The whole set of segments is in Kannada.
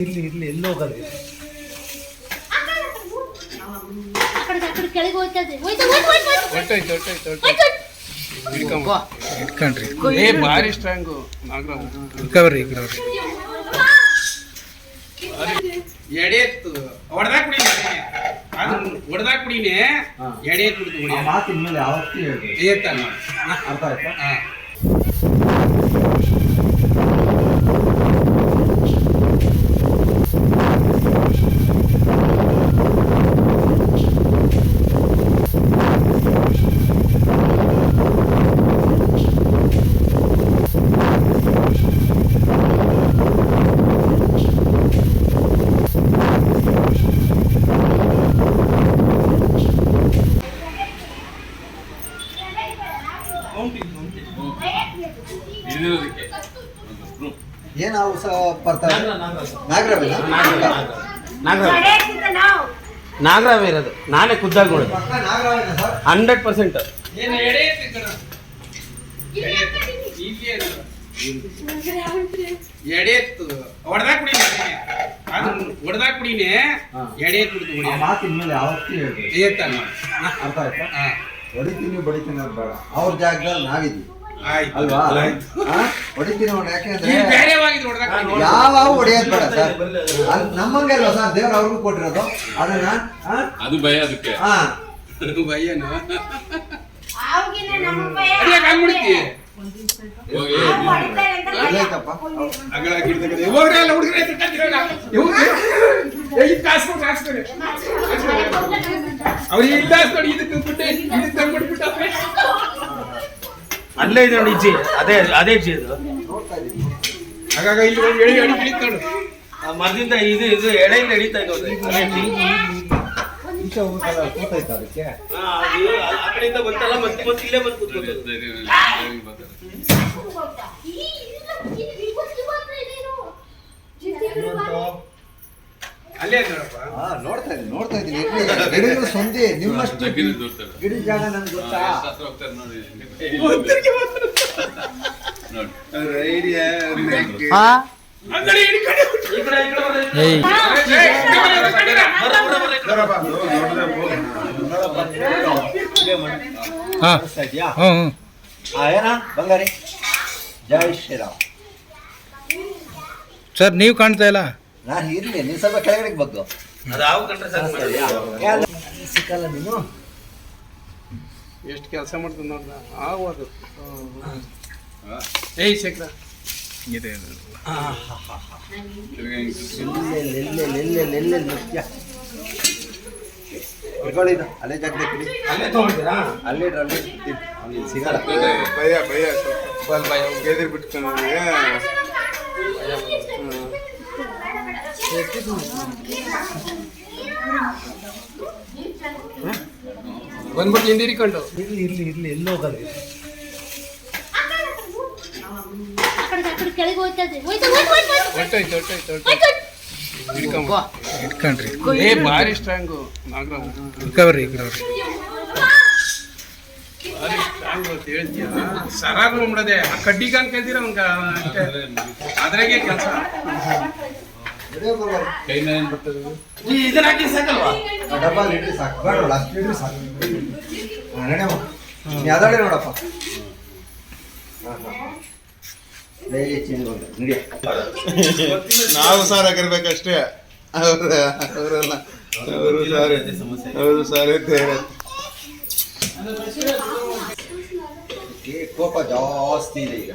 ಇಲ್ಲಿ ಇಲ್ಲಿ ಎಲ್ಲಿ ಹೋಗಲ್ಲ ಕೆಳಗೆ ಹೋಗ್ತದೆ ಇಟ್ಕೊಂಡ್ರಿ ಏ ಭಾರಿ ಸ್ಟ್ರಾಂಗು ಇಟ್ಕೊಬರ್ರಿ ಎಡೆ ಹೊಡೆದಾಕ್ ಕುಡಿನೇ ಅದು ಹೊಡೆದಾಕ್ ಕುಡಿನೇ ಎಡೆ ಕುಡಿದು ಕುಡಿ ಮಾತಿನ ಮೇಲೆ ಯಾವತ್ತೂ ಹೇಳ್ಬೇಕು ಏತಲ್ಲ ಅರ್ಥ ಆಯ್ತಾ ಏನಾವು ಬರ್ತಾರೆ ನಾಗರಾವ್ ಇರೋದು ನಾನೇ ಖುದ್ದಾಗಿ ನೋಡಿ 100%. ಎಡೆ ಹೊಡೆದಾಕ್ ಕುಡಿನೇ ಅದು ಹೊಡೆದಾಕ್ ಕುಡಿನೇ ಎಡೆ ಕುಡಿದು ಕುಡಿ ಮಾತಿನ ಮೇಲೆ ಯಾವತ್ತೂ ಹೇಳ್ಬೇಕು ಏತಲ್ಲ ಅರ್ಥ ಆಯ್ತಾ ಹೊಡಿತೀನಿ ಬಡಿತೀನಿ ಅಂತ ಬೇಡ ಅವ್ರ ಜಾಗದಲ್ಲಿ ನಾವಿದ್ವಿ ಆಯ್ತು ಅಲ್ವಾ ಹೊಡಿತೀನಿ ಅವ್ರು ಯಾಕೆಂದ್ರೆ ಬೇರೆವಾಗಿದ್ದು ಹೊಡೆದಾಕ್ ಕುಡಿ ಯಾವ ಹೊಡೆಯೋದು ಬೇಡ ಸರ್ ನಮ್ಮಂಗೆ ಅಲ್ವಾ ಸರ್ ದೇವ್ರು ಅವ್ರಿಗೂ ಕೊಟ್ಟಿರೋದು ಅದನ್ನ ಅದು ಭಯ ಅದಕ್ಕೆ ಭಯನು ಅವಾಗಿನ ಕಾಣ್ಬಿಡ್ತಿ ಎಲ್ಲೈತಪ್ಪ ಅಗಳ ಗಿಡದ ಹೋಗ್ರಲ್ಲ ಹುಡುಗರ ಅವ್ರಿಗೆ ಇಲ್ಲ ನೋಡಿ ಇದಕ್ಕೆ ಬಿಟ್ಟೆ ಇದಕ್ಕೆ ತಂದ್ಬಿಟ್ಬಿಟ್ಟ ಅಲ್ಲೇ ಇದೆ ನೋಡಿ ಇಜ್ಜಿ ಅದೇ ಇಜ್ಜಿ ಇದು ಆಗಾಗ ಇಲ್ಲಿ ಒಂದು ಎಳಿ ಎಳಿ ಹಿಡಿತ ನೋಡು ಮರದಿಂದ ಇದು ಎಳೆಯಿಂದ ಹಿಡಿತಾ ಇದ್ದವ್ರಿ ಈಚೆ ಹೋಗಲ್ಲ ಕೂತೈತ ಅದಕ್ಕೆ ಆ ಕಡೆಯಿಂದ ಬಂತಲ್ಲ ಮತ್ತೆ ಇಲ್ಲೇ ಬಂದು ಕೂತ್ಕೊಳ್ತದೆ. ಅಲ್ಲೇ ನೋಡಪ್ಪ ನೋಡ್ತಾ ಇದ್ದೀನಿ ಗಿಡಗಳು ಸಂಧಿ ನಿಮ್ಮಷ್ಟು ಗಿಡ ಜಾಗ ನನ್ಗೆ ಗೊತ್ತಾ ಅಂಗಡಿ ಈ ಕಡೆ ಈ ಕಡೆ ಏನ ಬಂಗಾರಿ ಜೈ ಶ್ರೀರಾಮ್ ಸರ್ ನೀವು ಕಾಣ್ತಾ ಇಲ್ಲ ನಾನು ಇರ್ಲಿ ನೀನ್ ಸ್ವಲ್ಪ ಕೆಳಗಡೆಗೆ ಬಗ್ಗು ಅದು ಯಾವ ಕಂಡ್ರೆ ಸರ್ ಸಿಕ್ಕಲ್ಲ ನೀನು ಎಷ್ಟು ಕೆಲಸ ಮಾಡ್ತಾನೆ ನೋಡ್ದ ಆಗೋದು ಏಯ್ ಶೇಖರ ಇದೆ ಎಲ್ಲೆಲ್ಲೆಲ್ಲೆಲ್ಲೆಲ್ಲೆಲ್ಲೆ ನೃತ್ಯ ಇಟ್ಕೊಳ್ಳಿದ್ದು ಅಲ್ಲೇ ಜಾಗದಲ್ಲಿ ಅಲ್ಲೇ ತಗೊಂಡ್ತೀರಾ ಅಲ್ಲೇ ಅಲ್ಲಿ ಸಿಗಲ್ಲ ಭಯ ಭಯ ಸ್ವಲ್ಪ ಭಯ ಗೆದಿರ್ ಬಿಟ್ಕೊಂಡು ಬಂದ್ಬಿಟ್ಟು ಹಿಂದಿರಿಕೊಂಡು ಇರ್ಲಿ ಇರ್ಲಿ ಇರ್ಲಿ ಎಲ್ಲಿ ಹೋಗಲ್ಲ ಕೆಳಗೆ ಹೋಗ್ತದೆ ಇಟ್ಕೊಂಡ್ರಿ ಏ ಭಾರಿ ಸ್ಟ್ರಾಂಗು ನಾಗರಾವ್ ಇಟ್ಕೊಬರ್ರಿ ಭಾರಿ ಸ್ಟ್ರಾಂಗ್ ಅಂತ ಹೇಳ್ತೀಯ ಸರಾಗ ಮಾಡ್ದೆ ಆ ಕಡ್ಡಿಗೆ ಅಂತ ಕೇಳ್ತೀರ ಅವ್ನ್ಗ ಅಷ್ಟೇ ಅದ್ರಾಗೆ ಕೆಲಸ ಕೈ ಮೇಲೆ ಏನ್ ಬರ್ತದೆ ಇದನ್ನ ಹಾಕಿ ಸಾಕಲ್ವಾ ಡಬ್ಬ ಲೀಟ್ರಿ ಸಾಕು ಬೇಡ ಅಷ್ಟು ಲೀಟ್ರಿ ಸಾಕು ನಡೆಯಮ್ಮ ಯಾವ್ದಾಳೆ ನೋಡಪ್ಪ ನಡಿಯ ನಾವು ಸಾರ್ ಆಗಿರ್ಬೇಕಷ್ಟೇ ಅವರೆಲ್ಲ ಅವರು ಸಾರ್ ಇದ್ದಾರೆ ಕೋಪ ಜಾಸ್ತಿ ಇದೆ ಈಗ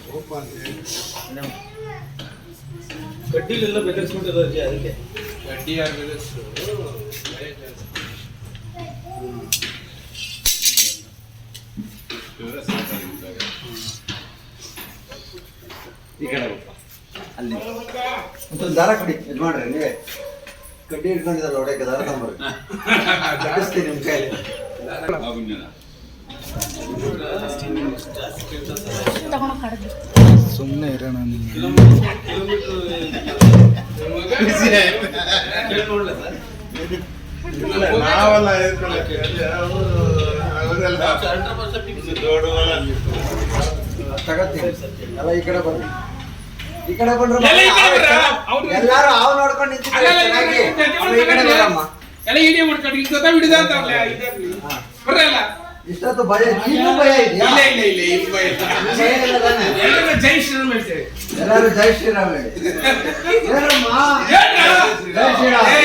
ಕೋಪ ಕಡ್ಡಿಲೆಲ್ಲ ಬೆದರಿಸ್ಕೊಂಡಿದ್ದಾರೆ ಅದಕ್ಕೆ ಕಡ್ಡಿ ಆಗಿದೆ ಈ ಕಡೆ ಅಲ್ಲಿ ಮತ್ತೊಂದು ದಾರ ಕೊಡಿ ಇದು ಮಾಡ್ರಿ ನೀವೇ ಕಡ್ಡಿ ಇಟ್ಕೊಂಡಿದ್ದಲ್ಲ ಹೊಡೆಯಕ್ಕೆ ದಾರ ತಗೊಂಡ್ರಿ ಜಾಸ್ತಿ ನಿಮ್ಮ ಕೈಯಲ್ಲಿ ಸುಮ್ಮನೆ ಇರೋಣ ನಾವೆಲ್ಲ ತಗತ್ತೀನಿ ಎಲ್ಲ ಈ ಕಡೆ ಬರ್ರಿ ಈ ಕಡೆ ಬಂದ್ರು ಎಲ್ಲ ಈ ಕಡೆ ಬರ್ರ? ಅವ್ರು- ಎಲ್ಲಾರು ಹಾವು ನೋಡ್ಕೊಂಡು ನಿಂತಿದ್ದಾರೆ ಚೆನ್ನಾಗಿ. ಅಮ್ಮ, ಈ ಕಡೆ ಬರಮ್ಮ. ಎಲ್ಲ ಇಡೀ ಮಾಡ್ಕೊಂಡು ಈಗ ಗೊತ್ತಾ ಹಿಡಿದ ಅಂತ ಹಾ. ಬರ್ರಲ್ಲ ಇಷ್ಟೊತ್ತು ಭಯ, ಈಗಲೂ ಭಯ ಇದೆಯಾ? ಇಲ್ಲ ಇಲ್ಲ ಇಲ್ಲ ಈಗ ಭಯ ಇಲ್ಲ. ಭಯ ಇಲ್ಲ ತಾನೆ? ಎಲ್ಲರೂ ಜೈ ಶ್ರೀರಾಮ್ ಹೇಳ್ತೇವೆ. ಎಲ್ಲರೂ ಜೈ ಶ್ರೀರಾಮ್ ಹೇಳಿ. ಏನಮ್ಮ? ಹೇಳ್ರ? ಜೈ ಶ್ರೀರಾಮ್. ಏ,